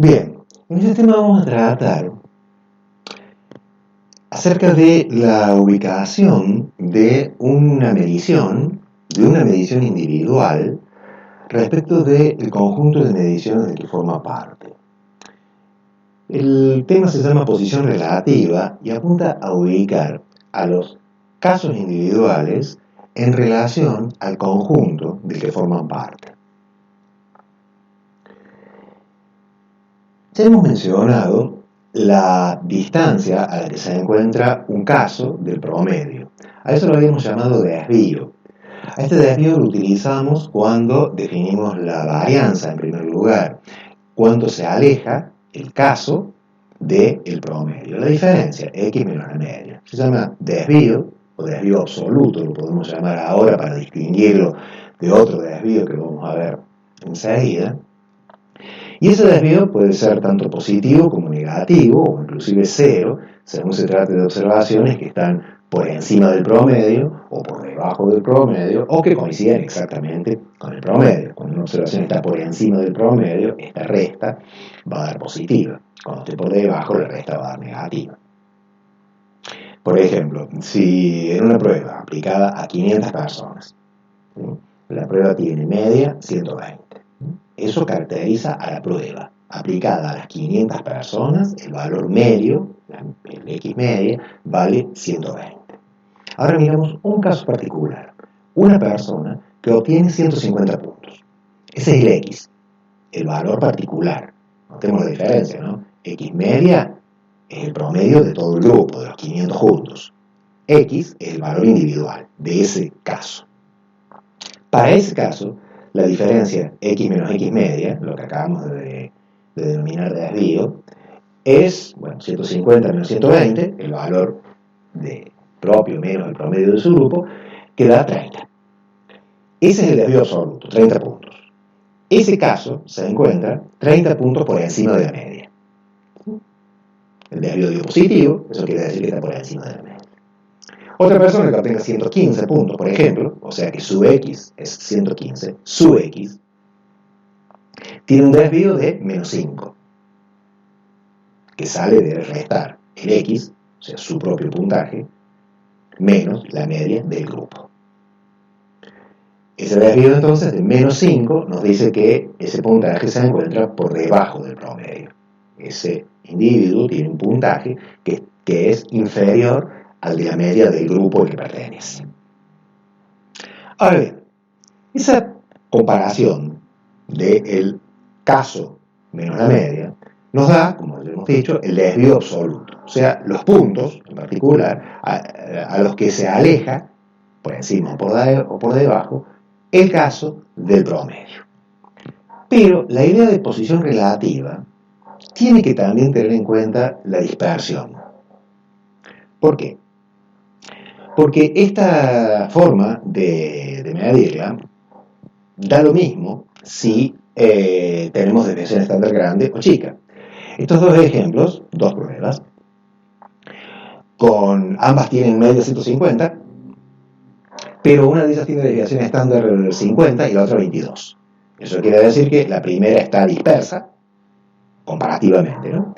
Bien, en este tema vamos a tratar acerca de la ubicación de una medición individual respecto del conjunto de mediciones del que forma parte. El tema se llama posición relativa y apunta a ubicar a los casos individuales en relación al conjunto del que forman parte. Ya hemos mencionado la distancia a la que se encuentra un caso del promedio. A eso lo habíamos llamado desvío. A este desvío lo utilizamos cuando definimos la varianza en primer lugar, cuando se aleja el caso del promedio. La diferencia, x menos la media, se llama desvío o desvío absoluto, lo podemos llamar ahora para distinguirlo de otro desvío que vamos a ver enseguida. Y ese desvío puede ser tanto positivo como negativo, o inclusive cero, según se trate de observaciones que están por encima del promedio, o por debajo del promedio, o que coinciden exactamente con el promedio. Cuando una observación está por encima del promedio, esta resta va a dar positiva. Cuando esté por debajo, la resta va a dar negativa. Por ejemplo, si en una prueba aplicada a 500 personas, ¿sí?, la prueba tiene media 120. Eso caracteriza a la prueba. Aplicada a las 500 personas, el valor medio, el X media, vale 120. Ahora miramos un caso particular. Una persona que obtiene 150 puntos. Ese es el X, el valor particular. Notemos la diferencia, ¿no? X media es el promedio de todo el grupo, de los 500 juntos. X es el valor individual de ese caso. Para ese caso, la diferencia x menos x media, lo que acabamos de denominar desvío, es, 150 menos 120, el valor propio menos el promedio de su grupo, que da 30. Ese es el desvío absoluto, 30 puntos. Ese caso se encuentra 30 puntos por encima de la media. El desvío dio positivo, eso quiere decir que está por encima de la media. Otra persona que obtenga 115 puntos, por ejemplo, o sea que su X es 115, su X tiene un desvío de menos 5, que sale de restar el X, o sea, su propio puntaje, menos la media del grupo. Ese desvío entonces de menos 5 nos dice que ese puntaje se encuentra por debajo del promedio. Ese individuo tiene un puntaje que es inferior al de la media del grupo al que pertenece. Ahora bien, esa comparación del caso menos la media nos da, como ya hemos dicho, el desvío absoluto, o sea, los puntos en particular a los que se aleja, por encima o por debajo, el caso del promedio. Pero la idea de posición relativa tiene que también tener en cuenta la dispersión. ¿Por qué? Porque esta forma de medirla da lo mismo si tenemos desviación estándar grande o chica. Estos dos ejemplos, dos pruebas, ambas tienen media 150, pero una de ellas tiene desviación estándar 50 y la otra 22. Eso quiere decir que la primera está dispersa, comparativamente, ¿no?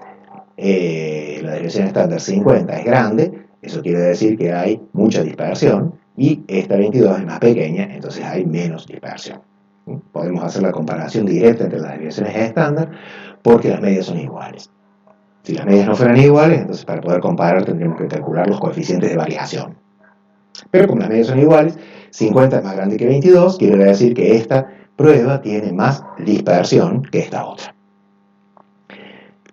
La desviación estándar 50 es grande, eso quiere decir que hay mucha dispersión, y esta 22 es más pequeña, entonces hay menos dispersión. Podemos hacer la comparación directa entre las desviaciones estándar porque las medias son iguales. Si las medias no fueran iguales, entonces para poder comparar tendríamos que calcular los coeficientes de variación. Pero como las medias son iguales, 50 es más grande que 22, quiere decir que esta prueba tiene más dispersión que esta otra.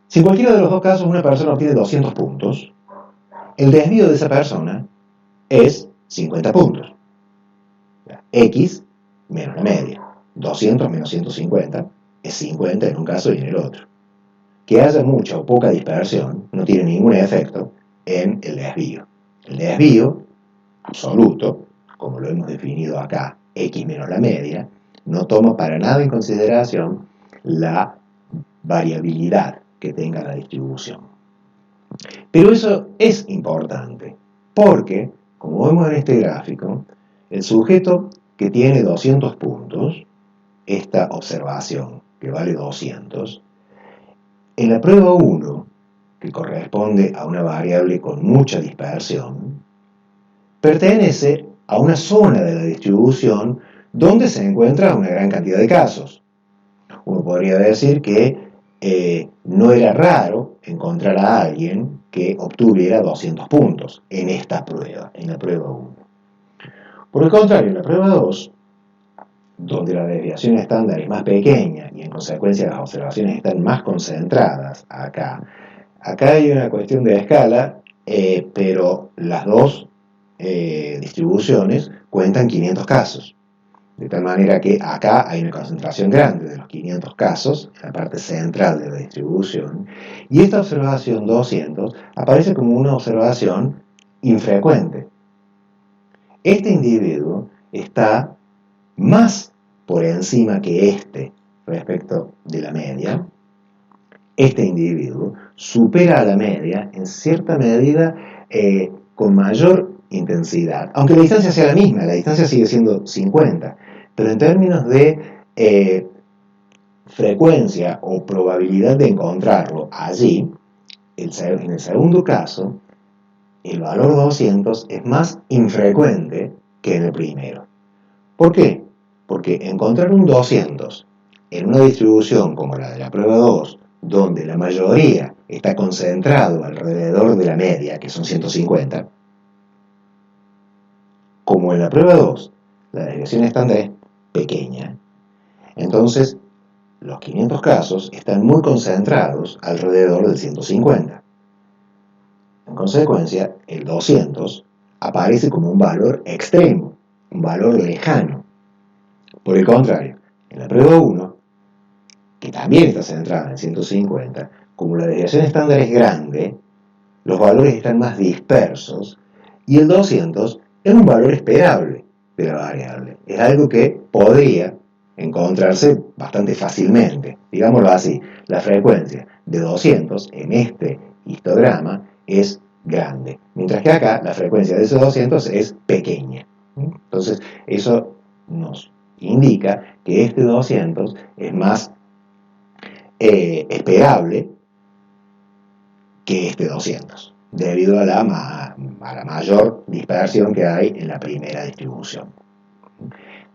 Si en cualquiera de los dos casos una persona obtiene 200 puntos, el desvío de esa persona es 50 puntos. X menos la media. 200 menos 150 es 50 en un caso y en el otro. Que haya mucha o poca dispersión no tiene ningún efecto en el desvío. El desvío absoluto, como lo hemos definido acá, X menos la media, no toma para nada en consideración la variabilidad que tenga la distribución. Pero eso es importante, porque, como vemos en este gráfico, el sujeto que tiene 200 puntos, esta observación que vale 200, En la prueba 1, que corresponde a una variable con mucha dispersión, pertenece a una zona de la distribución donde se encuentra una gran cantidad de casos. Uno podría decir que no era raro encontrar a alguien que obtuviera 200 puntos en esta prueba, en la prueba 1. Por el contrario, en la prueba 2, donde la desviación estándar es más pequeña y en consecuencia las observaciones están más concentradas acá hay una cuestión de escala, pero las dos distribuciones cuentan 500 casos. De tal manera que acá hay una concentración grande de los 500 casos en la parte central de la distribución, y esta observación 200 aparece como una observación infrecuente. Este individuo está más por encima que este respecto de la media. Este individuo supera a la media en cierta medida con mayor intensidad, aunque la distancia sea la misma, la distancia sigue siendo 50, pero en términos de frecuencia o probabilidad de encontrarlo allí, en el segundo caso, el valor 200 es más infrecuente que en el primero. ¿Por qué? Porque encontrar un 200 en una distribución como la de la prueba 2, donde la mayoría está concentrado alrededor de la media, que son 150, como en la prueba 2, la desviación estándar es pequeña, entonces los 500 casos están muy concentrados alrededor del 150. En consecuencia, el 200 aparece como un valor extremo, un valor lejano. Por el contrario, en la prueba 1, que también está centrada en 150, como la desviación estándar es grande, los valores están más dispersos y el 200 es un valor esperable de la variable. Es algo que podría encontrarse bastante fácilmente. Digámoslo así, la frecuencia de 200 en este histograma es grande, mientras que acá la frecuencia de esos 200 es pequeña. Entonces, eso nos indica que este 200 es más esperable que este 200, debido a la mayor dispersión que hay en la primera distribución.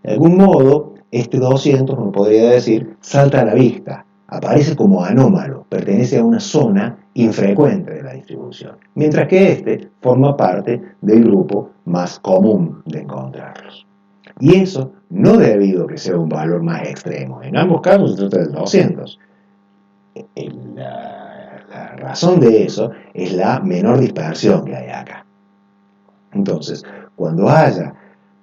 De algún modo, este 200, uno podría decir, salta a la vista, aparece como anómalo, pertenece a una zona infrecuente de la distribución, mientras que este forma parte del grupo más común de encontrarlos. Y eso no debido a que sea un valor más extremo. En ambos casos se trata del 200. La razón de eso es la menor dispersión que hay acá. Entonces, cuando haya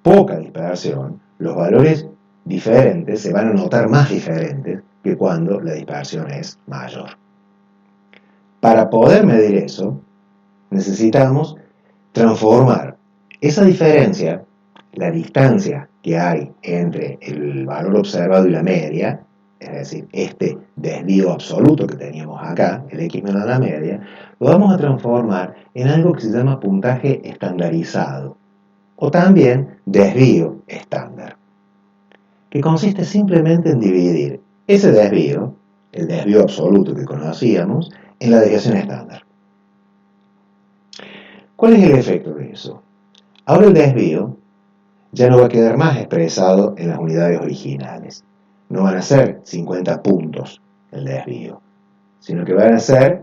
poca dispersión, los valores diferentes se van a notar más diferentes que cuando la dispersión es mayor. Para poder medir eso, necesitamos transformar esa diferencia, la distancia que hay entre el valor observado y la media, es decir, este desvío absoluto que teníamos acá, el x menos la media, lo vamos a transformar en algo que se llama puntaje estandarizado, o también desvío estándar, que consiste simplemente en dividir ese desvío, el desvío absoluto que conocíamos, en la desviación estándar. ¿Cuál es el efecto de eso? Ahora el desvío ya no va a quedar más expresado en las unidades originales. No van a ser 50 puntos el desvío, sino que van a ser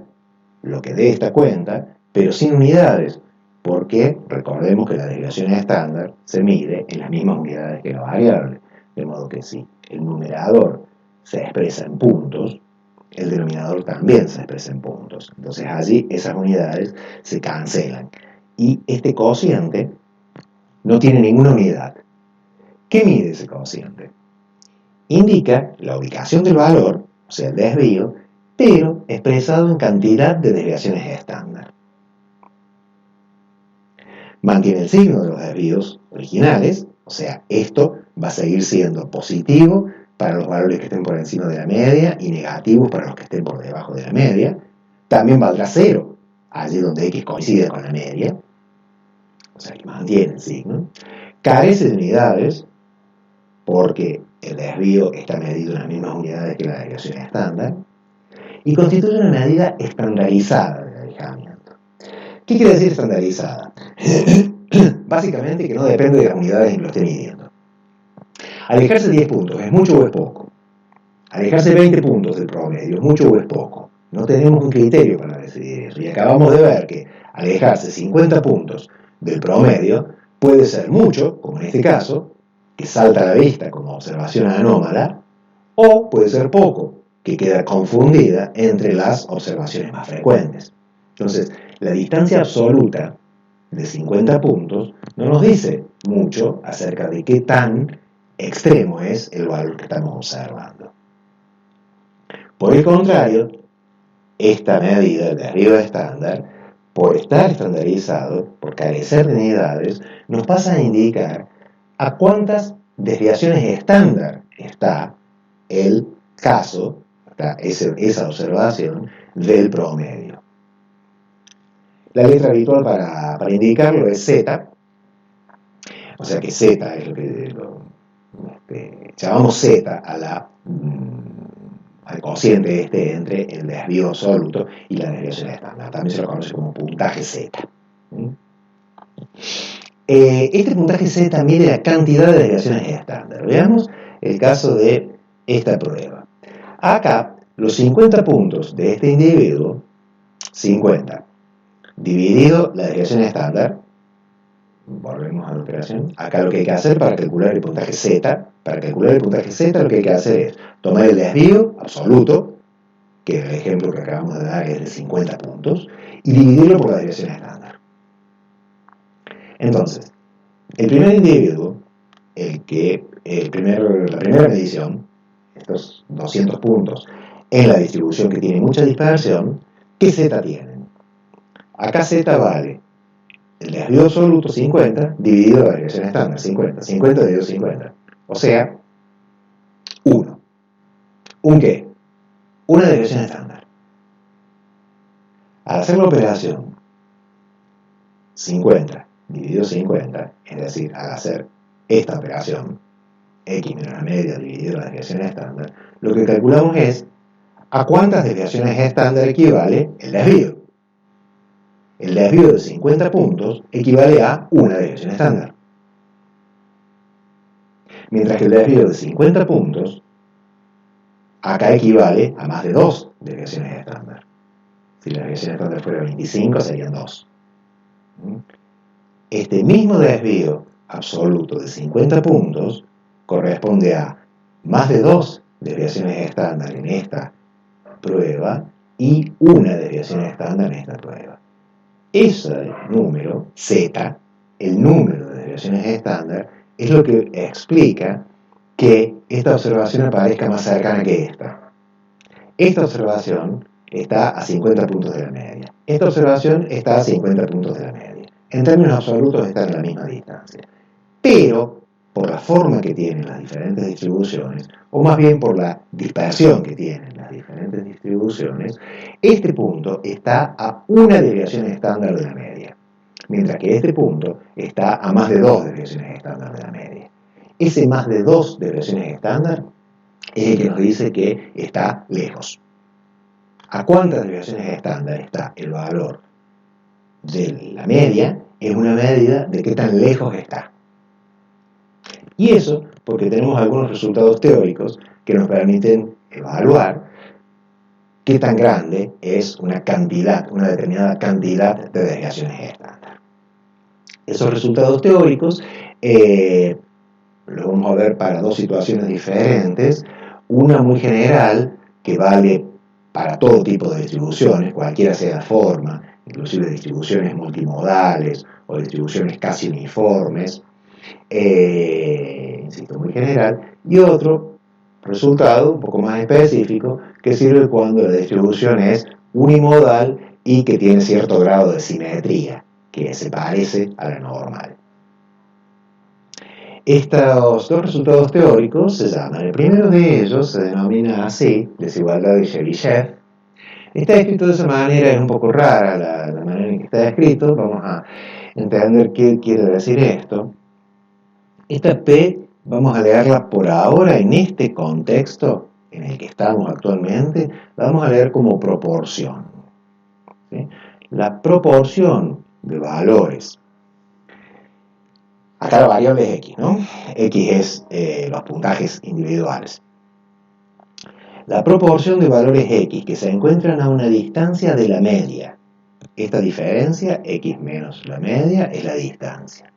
lo que dé esta cuenta, pero sin unidades, porque recordemos que la desviación estándar se mide en las mismas unidades que la variable, de modo que si el numerador se expresa en puntos, el denominador también se expresa en puntos. Entonces allí esas unidades se cancelan. Y este cociente no tiene ninguna unidad. ¿Qué mide ese cociente? Indica la ubicación del valor, o sea, el desvío, pero expresado en cantidad de desviaciones estándar. Mantiene el signo de los desvíos originales, o sea, esto va a seguir siendo positivo para los valores que estén por encima de la media y negativos para los que estén por debajo de la media. También valdrá 0, allí donde x coincide con la media, o sea que mantiene el signo. Carece de unidades porque el desvío está medido en las mismas unidades que la desviación estándar. y constituye una medida estandarizada de alejamiento. ¿Qué quiere decir estandarizada? Básicamente que no depende de las unidades en que lo esté midiendo. Alejarse 10 puntos, ¿es mucho o es poco? Alejarse 20 puntos del promedio, ¿es mucho o es poco? No tenemos un criterio para decidir eso. Y acabamos de ver que alejarse 50 puntos del promedio puede ser mucho, como en este caso, que salta a la vista como observación anómala, o puede ser poco, que queda confundida entre las observaciones más frecuentes. Entonces, la distancia absoluta de 50 puntos no nos dice mucho acerca de qué tan extremo es el valor que estamos observando. Por el contrario, esta medida, el desvío estándar, por estar estandarizado, por carecer de unidades, nos pasa a indicar a cuántas desviaciones estándar está el caso, esa observación del promedio. La letra habitual para indicarlo es Z, o sea que Z es lo que llamamos Z al cociente entre el desvío absoluto y la desviación estándar. También se lo conoce como puntaje Z. Este puntaje Z mide la cantidad de desviaciones estándar. Veamos el caso de esta prueba. Acá, los 50 puntos de este individuo, 50, dividido la desviación estándar, volvemos a la operación. Acá lo que hay que hacer para calcular el puntaje Z, lo que hay que hacer es tomar el desvío absoluto, que el ejemplo que acabamos de dar es de 50 puntos, y dividirlo por la desviación estándar. Entonces, el primer individuo, la primera medición, estos 200 puntos, en la distribución que tiene mucha dispersión, ¿qué Z tienen? Acá Z vale el desvío absoluto 50 dividido la desviación estándar 50 dividido 50, o sea 1. ¿Un qué? Una desviación estándar. Al hacer la operación 50 dividido 50, es decir, al hacer esta operación x menos la media dividido la desviación estándar, lo que calculamos es a cuántas desviaciones estándar equivale el desvío. El desvío de 50 puntos equivale a una desviación estándar. Mientras que el desvío de 50 puntos acá equivale a más de 2 desviaciones estándar. Si la desviación estándar fuera 25, serían 2. Este mismo desvío absoluto de 50 puntos corresponde a más de 2 desviaciones estándar en esta prueba y una desviación estándar en esta prueba. Ese número, Z, el número de desviaciones estándar, es lo que explica que esta observación aparezca más cercana que esta. Esta observación está a 50 puntos de la media. Esta observación está a 50 puntos de la media. En términos absolutos están a la misma distancia. Pero, por la forma que tienen las diferentes distribuciones, o más bien por la dispersión que tienen las diferentes distribuciones, este punto está a una desviación estándar de la media, mientras que este punto está a más de 2 desviaciones estándar de la media. Ese más de 2 desviaciones estándar es el que nos dice que está lejos. ¿A cuántas desviaciones estándar está el valor de la media? Es una medida de qué tan lejos está. Y eso porque tenemos algunos resultados teóricos que nos permiten evaluar qué tan grande es una determinada cantidad de desviaciones estándar. Esos resultados teóricos los vamos a ver para dos situaciones diferentes. Una muy general, que vale para todo tipo de distribuciones, cualquiera sea la forma, inclusive distribuciones multimodales o distribuciones casi uniformes, insisto, muy general, y otro resultado un poco más específico que sirve cuando la distribución es unimodal y que tiene cierto grado de simetría, que se parece a la normal. Estos dos resultados teóricos se llaman, el primero de ellos se denomina así, desigualdad de Chebyshev. Está escrito de esa manera, es un poco rara la manera en que está escrito, vamos a entender qué quiere decir esto. Esta P vamos a leerla por ahora en este contexto en el que estamos actualmente, la vamos a leer como proporción. ¿Sí? La proporción de valores. Acá la variable es X, ¿no? X es los puntajes individuales. La proporción de valores X que se encuentran a una distancia de la media. Esta diferencia, X menos la media, es la distancia.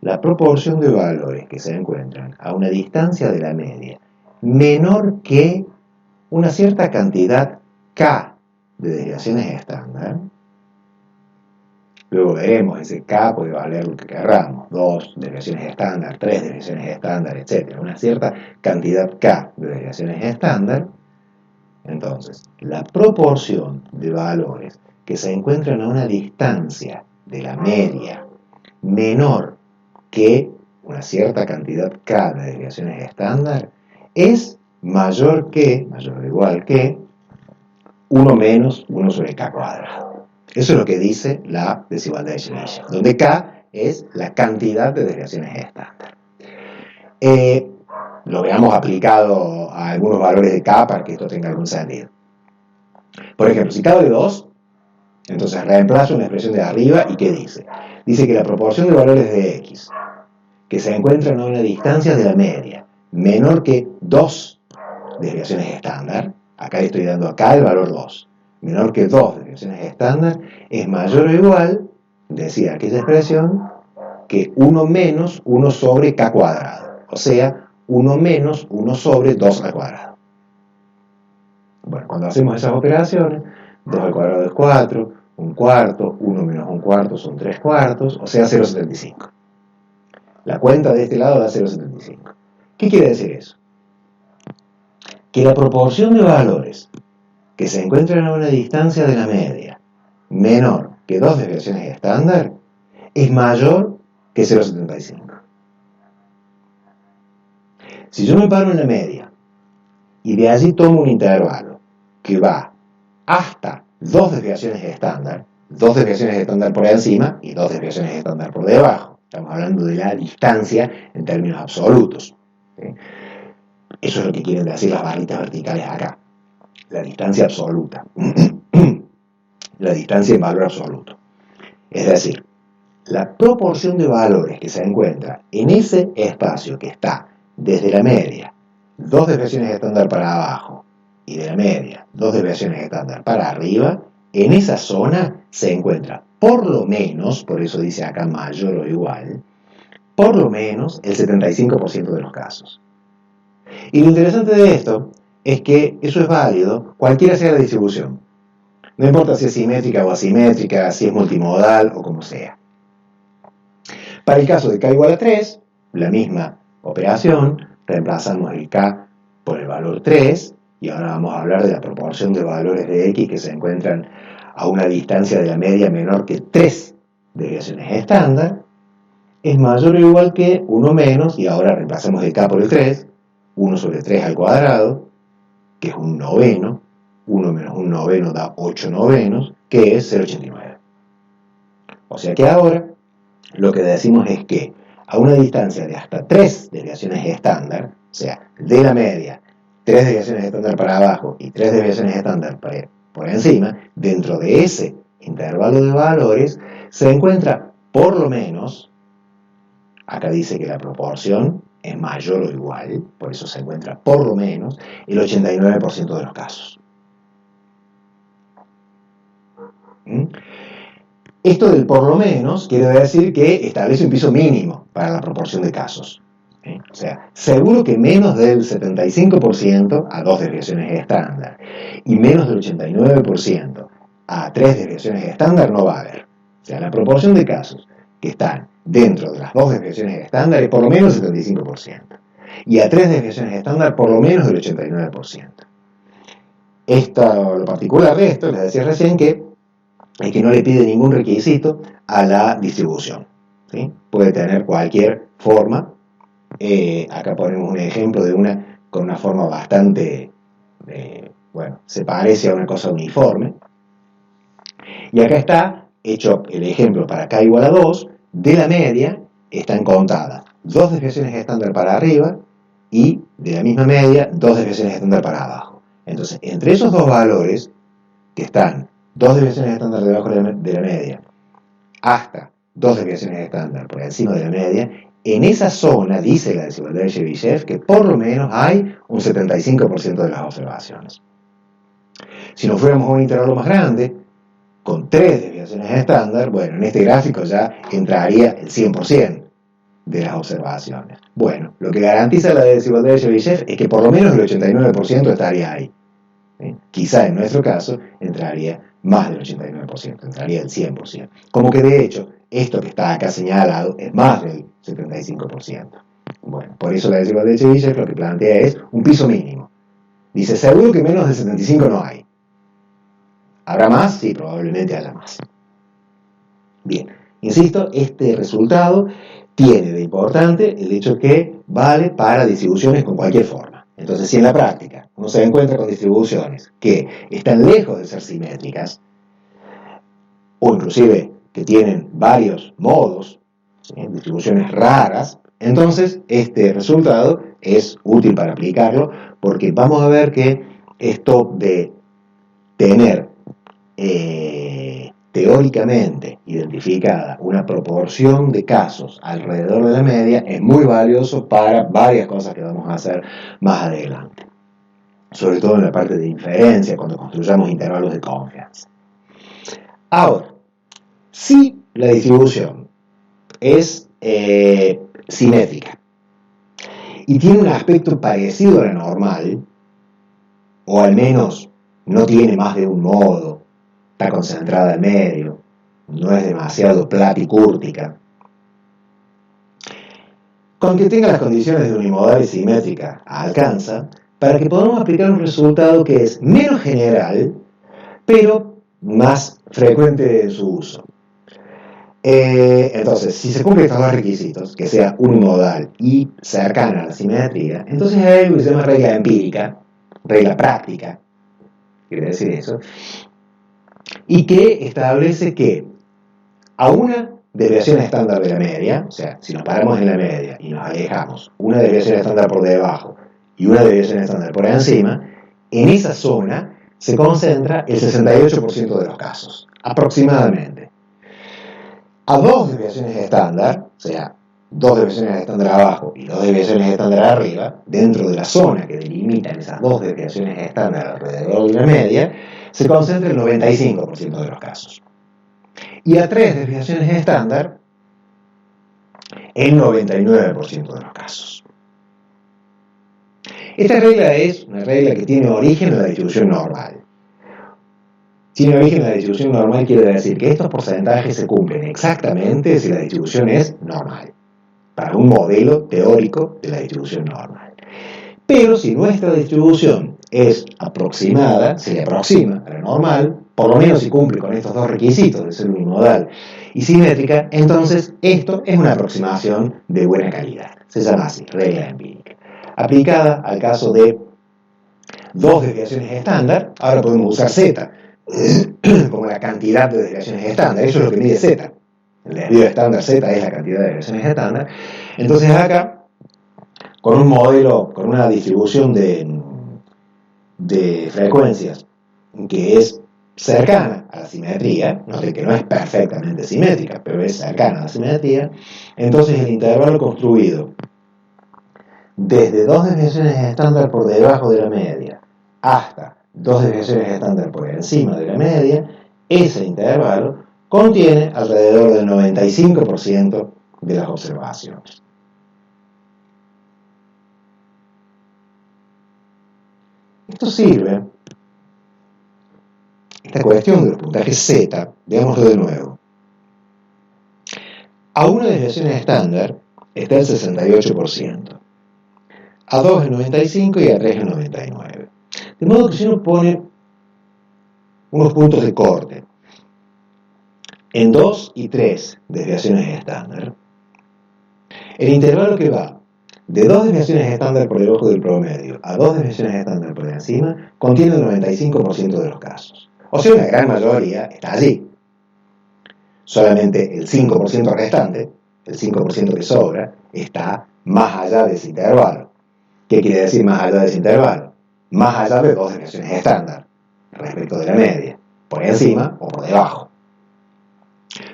La proporción de valores que se encuentran a una distancia de la media menor que una cierta cantidad K de desviaciones estándar. Luego veremos, ese K puede valer lo que queramos, 2 desviaciones estándar, 3 desviaciones estándar, etc. Una cierta cantidad K de desviaciones estándar. Entonces, la proporción de valores que se encuentran a una distancia de la media menor que una cierta cantidad K de desviaciones estándar es mayor o igual que 1 menos 1 sobre K cuadrado. Eso es lo que dice la desigualdad de Shannon, donde K es la cantidad de desviaciones estándar. Lo veamos aplicado a algunos valores de K para que esto tenga algún sentido. Por ejemplo, si K vale 2, entonces reemplazo una expresión de arriba y ¿qué dice? Dice que la proporción de valores de X que se encuentran a una distancia de la media menor que 2 desviaciones estándar, acá le estoy dando acá el valor 2, menor que 2 desviaciones estándar, es mayor o igual, decía aquella expresión, que 1 menos 1 sobre K cuadrado, o sea, 1 menos 1 sobre 2 al cuadrado. Bueno, cuando hacemos esas operaciones, 2 al cuadrado es 4, 1 cuarto, 1 menos 1 cuarto son 3 cuartos, o sea, 0,75. La cuenta de este lado da 0,75. ¿Qué quiere decir eso? Que la proporción de valores que se encuentran a una distancia de la media menor que 2 desviaciones estándar es mayor que 0,75. Si yo me paro en la media y de allí tomo un intervalo que va hasta 2 desviaciones estándar por encima y 2 desviaciones estándar por debajo, estamos hablando de la distancia en términos absolutos. ¿Sí? Eso es lo que quieren decir las barritas verticales acá. La distancia absoluta. La distancia en valor absoluto. Es decir, la proporción de valores que se encuentra en ese espacio que está desde la media, 2 desviaciones estándar para abajo, y de la media, 2 desviaciones estándar para arriba, en esa zona se encuentra por lo menos, por eso dice acá mayor o igual, por lo menos el 75% de los casos. Y lo interesante de esto es que eso es válido cualquiera sea la distribución. No importa si es simétrica o asimétrica, si es multimodal o como sea. Para el caso de K igual a 3, la misma operación, reemplazamos el K por el valor 3, y ahora vamos a hablar de la proporción de valores de X que se encuentran a una distancia de la media menor que 3 desviaciones estándar, es mayor o igual que 1 menos, y ahora reemplazamos el K por el 3, 1 sobre 3 al cuadrado, que es un noveno, 1 menos un noveno da 8 novenos, que es 0,89. O sea que ahora lo que decimos es que a una distancia de hasta 3 desviaciones estándar, o sea, de la media, 3 desviaciones estándar para abajo y 3 desviaciones estándar por encima, dentro de ese intervalo de valores se encuentra por lo menos, acá dice que la proporción es mayor o igual, por eso se encuentra por lo menos el 89% de los casos. Esto del por lo menos quiere decir que establece un piso mínimo para la proporción de casos. O sea, seguro que menos del 75% a 2 desviaciones estándar y menos del 89% a 3 desviaciones estándar no va a haber. O sea, la proporción de casos que están dentro de las 2 desviaciones estándar es por lo menos el 75%. Y a 3 desviaciones estándar por lo menos el 89%. Lo particular de esto, les decía recién que es que no le pide ningún requisito a la distribución. ¿Sí? Puede tener cualquier forma. Acá ponemos un ejemplo de una con una forma bastante, se parece a una cosa uniforme. Y acá está hecho el ejemplo para K igual a 2, de la media están contadas 2 desviaciones estándar para arriba y de la misma media, 2 desviaciones estándar para abajo. Entonces, entre esos dos valores, que están 2 desviaciones estándar debajo de la media, hasta 2 desviaciones estándar por encima de la media, en esa zona, dice la desigualdad de Chebyshev, que por lo menos hay un 75% de las observaciones. Si nos fuéramos a un intervalo más grande, con 3 desviaciones estándar, bueno, en este gráfico ya entraría el 100% de las observaciones. Bueno, lo que garantiza la desigualdad de Chebyshev es que por lo menos el 89% estaría ahí. Quizá en nuestro caso entraría más del 89%, entraría el 100%. Como que de hecho, esto que está acá señalado es más del 75%. Bueno, por eso la desigualdad de Chebyshev lo que plantea es un piso mínimo. Dice, seguro que menos del 75 no hay. ¿Habrá más? Sí, probablemente haya más. Bien, insisto, este resultado tiene de importante el hecho que vale para distribuciones con cualquier forma. Entonces, si en la práctica uno se encuentra con distribuciones que están lejos de ser simétricas, o inclusive que tienen varios modos, ¿sí?, distribuciones raras, entonces este resultado es útil para aplicarlo, porque vamos a ver que esto de tener teóricamente identificada una proporción de casos alrededor de la media es muy valioso para varias cosas que vamos a hacer más adelante, sobre todo en la parte de inferencia, cuando construyamos intervalos de confianza. Ahora, si la distribución es simétrica y tiene un aspecto parecido a la normal, o al menos no tiene más de un modo, está concentrada en medio, no es demasiado platicúrtica, con que tenga las condiciones de unimodal y simétrica, alcanza para que podamos aplicar un resultado que es menos general, pero más frecuente en su uso. Entonces, si se cumplen estos dos requisitos, que sea unimodal y cercana a la simetría, entonces hay algo que se llama regla empírica, regla práctica, quiere decir eso, y que establece que a una desviación estándar de la media, o sea, si nos paramos en la media y nos alejamos una desviación estándar por debajo y una desviación estándar por encima, en esa zona se concentra el 68% de los casos, aproximadamente. A dos desviaciones estándar, o sea, 2 desviaciones estándar abajo y 2 desviaciones estándar arriba, dentro de la zona que delimitan esas 2 desviaciones estándar alrededor de la media, se concentra el 95% de los casos. Y a 3 desviaciones estándar, el 99% de los casos. Esta regla es una regla que tiene origen en la distribución normal. Tiene origen en la distribución normal quiere decir que estos porcentajes se cumplen exactamente si la distribución es normal, para un modelo teórico de la distribución normal. Pero si nuestra distribución es aproximada, se le aproxima a la normal, por lo menos si cumple con estos dos requisitos de ser unimodal y simétrica, entonces esto es una aproximación de buena calidad. Se llama así, regla empírica. Aplicada al caso de 2 desviaciones estándar, ahora podemos usar Z como la cantidad de desviaciones estándar. Eso es lo que mide Z. El desvío estándar Z es la cantidad de desviaciones estándar. Entonces acá, con un modelo, con una distribución de frecuencias que es cercana a la simetría, note que no es perfectamente simétrica, pero es cercana a la simetría, entonces el intervalo construido desde 2 desviaciones estándar por debajo de la media hasta 2 desviaciones estándar por encima de la media, ese intervalo contiene alrededor del 95% de las observaciones. Esto sirve, esta cuestión de los puntajes Z, veámoslo de nuevo. A una desviación estándar está el 68%, a 2 el 95% y a 3 el 99%. De modo que si uno pone unos puntos de corte en 2 y 3 desviaciones estándar, el intervalo que va de 2 desviaciones estándar por debajo del promedio a 2 desviaciones estándar por encima contiene el 95% de los casos. O sea, una gran mayoría está allí. Solamente el 5% restante, el 5% que sobra, está más allá de ese intervalo. ¿Qué quiere decir más allá de ese intervalo? Más allá de 2 desviaciones estándar respecto de la media, por encima o por debajo.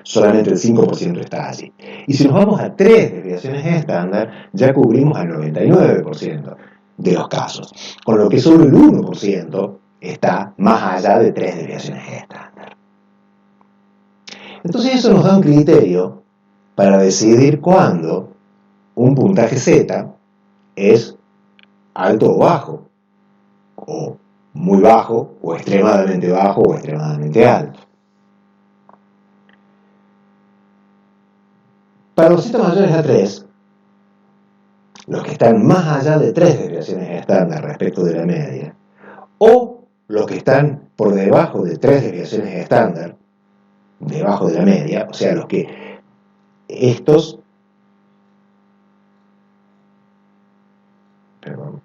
Solamente el 5% está allí. Y si nos vamos a 3 desviaciones estándar, ya cubrimos al 99% de los casos, con lo que solo el 1% está más allá de 3 desviaciones estándar. Entonces eso nos da un criterio para decidir cuándo un puntaje Z es alto o bajo, o muy bajo, o extremadamente bajo, o extremadamente alto. Para los Z mayores a 3, los que están más allá de 3 desviaciones estándar respecto de la media, o los que están por debajo de 3 desviaciones estándar, debajo de la media, o sea, los que estos, perdón,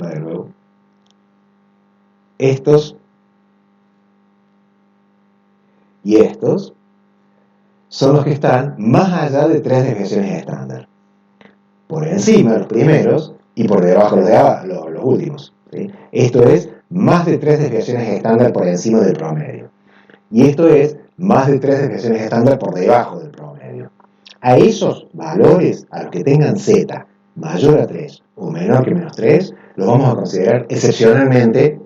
va de nuevo, estos y estos son los que están más allá de 3 desviaciones estándar. Por encima los primeros y por debajo los últimos. ¿Sí? Esto es más de 3 desviaciones estándar por encima del promedio. Y esto es más de 3 desviaciones estándar por debajo del promedio. A esos valores, a los que tengan Z mayor a 3 o menor que menos 3, los vamos a considerar excepcionalmente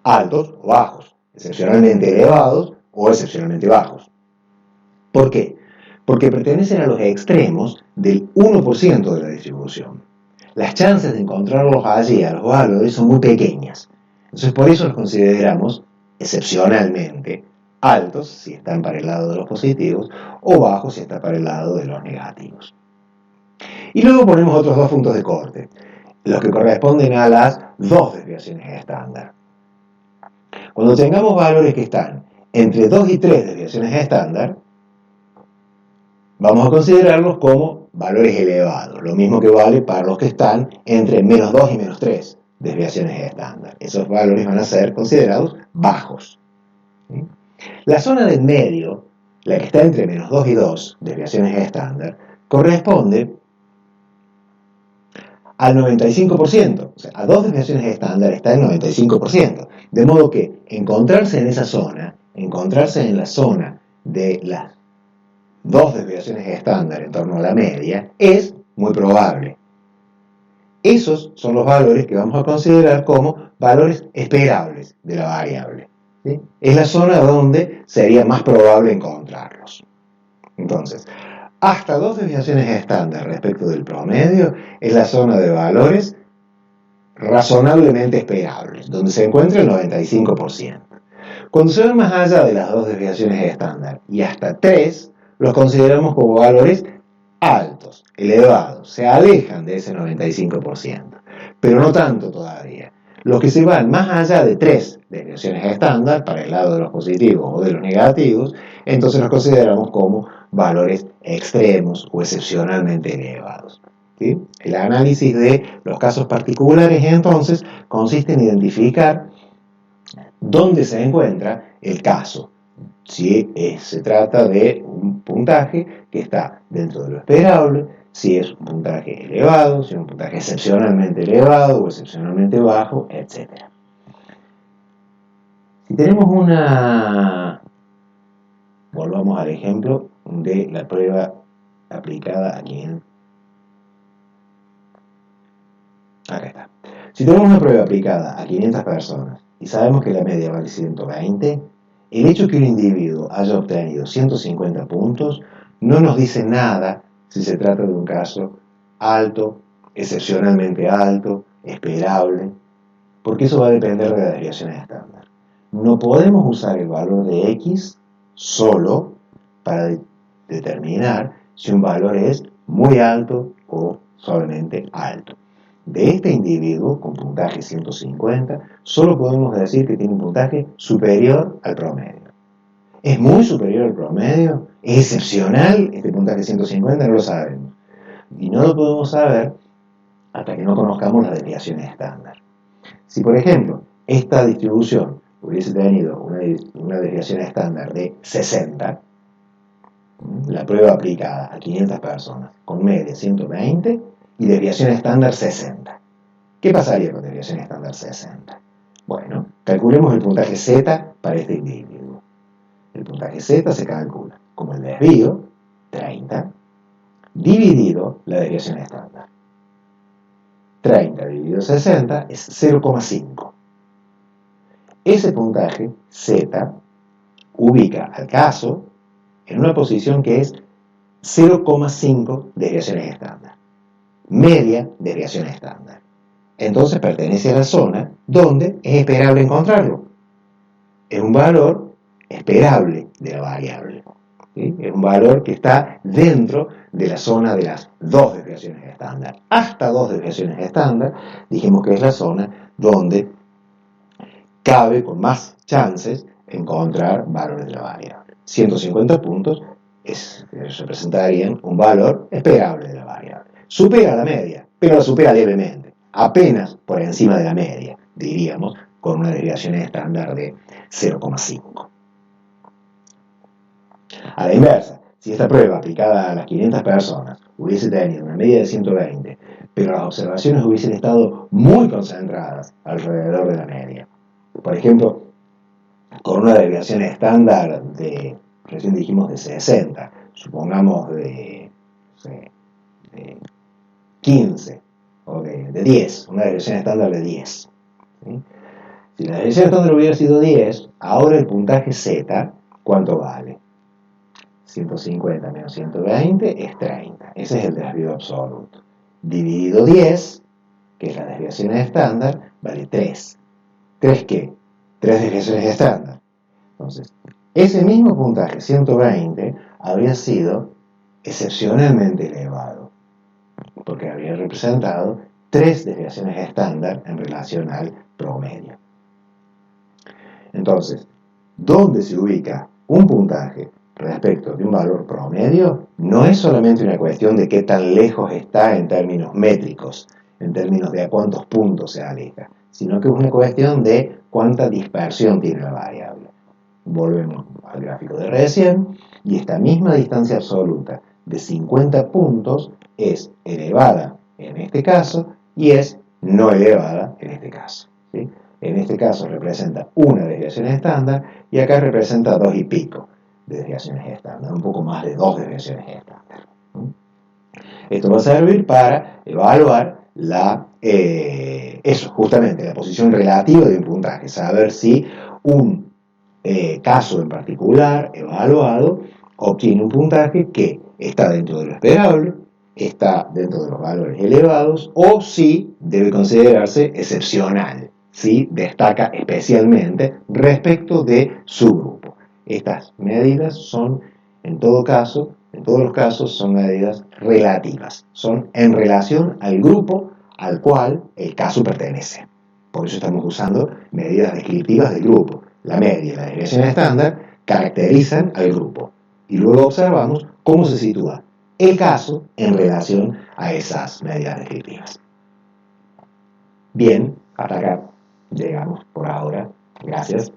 altos o bajos, excepcionalmente elevados o excepcionalmente bajos. ¿Por qué? Porque pertenecen a los extremos del 1% de la distribución. Las chances de encontrarlos allí, a los valores, son muy pequeñas. Entonces, por eso los consideramos excepcionalmente altos si están para el lado de los positivos o bajos si están para el lado de los negativos. Y luego ponemos otros 2 puntos de corte, los que corresponden a las 2 desviaciones estándar. Cuando tengamos valores que están entre 2 y 3 desviaciones estándar, vamos a considerarlos como valores elevados, lo mismo que vale para los que están entre menos 2 y menos 3 desviaciones estándar. Esos valores van a ser considerados bajos. ¿Sí? La zona del medio, la que está entre menos 2 y 2 desviaciones estándar, corresponde al 95%, o sea, a 2 desviaciones estándar está el 95%, de modo que encontrarse en esa zona, encontrarse en la zona de las 2 desviaciones estándar en torno a la media, es muy probable. Esos son los valores que vamos a considerar como valores esperables de la variable. ¿Sí? Es la zona donde sería más probable encontrarlos. Entonces, hasta 2 desviaciones estándar respecto del promedio es la zona de valores razonablemente esperables, donde se encuentra el 95%. Cuando se van más allá de las 2 desviaciones estándar y hasta 3, los consideramos como valores altos, elevados, se alejan de ese 95%, pero no tanto todavía. Los que se van más allá de 3 desviaciones estándar, para el lado de los positivos o de los negativos, entonces los consideramos como valores extremos o excepcionalmente elevados. ¿Sí? El análisis de los casos particulares, entonces, consiste en identificar dónde se encuentra el caso. Si se trata de un puntaje que está dentro de lo esperable, si es un puntaje elevado, si es un puntaje excepcionalmente elevado o excepcionalmente bajo, etc. Si tenemos volvamos al ejemplo de la prueba aplicada a 500. Acá está. Si tenemos una prueba aplicada a 500 personas y sabemos que la media vale 120, el hecho que un individuo haya obtenido 150 puntos no nos dice nada si se trata de un caso alto, excepcionalmente alto, esperable, porque eso va a depender de las desviaciones estándar. No podemos usar el valor de X solo para determinar si un valor es muy alto o suavemente alto. De este individuo con puntaje 150, solo podemos decir que tiene un puntaje superior al promedio. ¿Es muy superior al promedio? ¿Es excepcional este puntaje 150? No lo sabemos. Y no lo podemos saber hasta que no conozcamos las desviaciones estándar. Si, por ejemplo, esta distribución hubiese tenido una desviación estándar de 60, la prueba aplicada a 500 personas con media 120, y desviación estándar 60. ¿Qué pasaría con desviación estándar 60? Bueno, calculemos el puntaje Z para este individuo. El puntaje Z se calcula como el desvío, 30, dividido la desviación estándar. 30 dividido 60 es 0,5. Ese puntaje Z ubica al caso en una posición que es 0,5 desviaciones estándar. Media desviación estándar. Entonces pertenece a la zona donde es esperable encontrarlo. Es un valor esperable de la variable. ¿Sí? Es un valor que está dentro de la zona de las 2 desviaciones estándar. Hasta 2 desviaciones estándar, dijimos que es la zona donde cabe con más chances encontrar valores de la variable. 150 puntos representarían un valor esperable de la variable. Supera la media, pero la supera levemente, apenas por encima de la media, diríamos, con una desviación estándar de 0,5. A la inversa, si esta prueba aplicada a las 500 personas hubiese tenido una media de 120, pero las observaciones hubiesen estado muy concentradas alrededor de la media, por ejemplo, con una desviación estándar de, recién dijimos, de 60, supongamos de 15 o de 10, una desviación estándar de 10. ¿Sí? Si la desviación estándar hubiera sido 10, ahora el puntaje Z, ¿cuánto vale? 150 menos 120 es 30. Ese es el desvío absoluto. Dividido 10, que es la desviación estándar, vale 3. ¿3 qué? 3 desviaciones estándar. Entonces, ese mismo puntaje, 120, habría sido excepcionalmente elevado, porque habría representado 3 desviaciones estándar en relación al promedio. Entonces, ¿dónde se ubica un puntaje respecto de un valor promedio? No es solamente una cuestión de qué tan lejos está en términos métricos, en términos de a cuántos puntos se aleja, sino que es una cuestión de cuánta dispersión tiene la variable. Volvemos al gráfico de recién, y esta misma distancia absoluta de 50 puntos es elevada en este caso y es no elevada en este caso. ¿Sí? En este caso representa una desviación estándar y acá representa 2 y pico de desviaciones estándar, un poco más de 2 desviaciones estándar. Esto va a servir para evaluar justamente la posición relativa de un puntaje, saber si un caso en particular evaluado obtiene un puntaje que está dentro de lo esperable, está dentro de los valores elevados, o si debe considerarse excepcional, si destaca especialmente respecto de su grupo. Estas medidas son, en todos los casos, son medidas relativas, son en relación al grupo al cual el caso pertenece. Por eso estamos usando medidas descriptivas del grupo. La media y la desviación estándar caracterizan al grupo y luego observamos cómo se sitúa el caso en relación a esas medidas descriptivas. Bien, hasta acá llegamos por ahora. Gracias.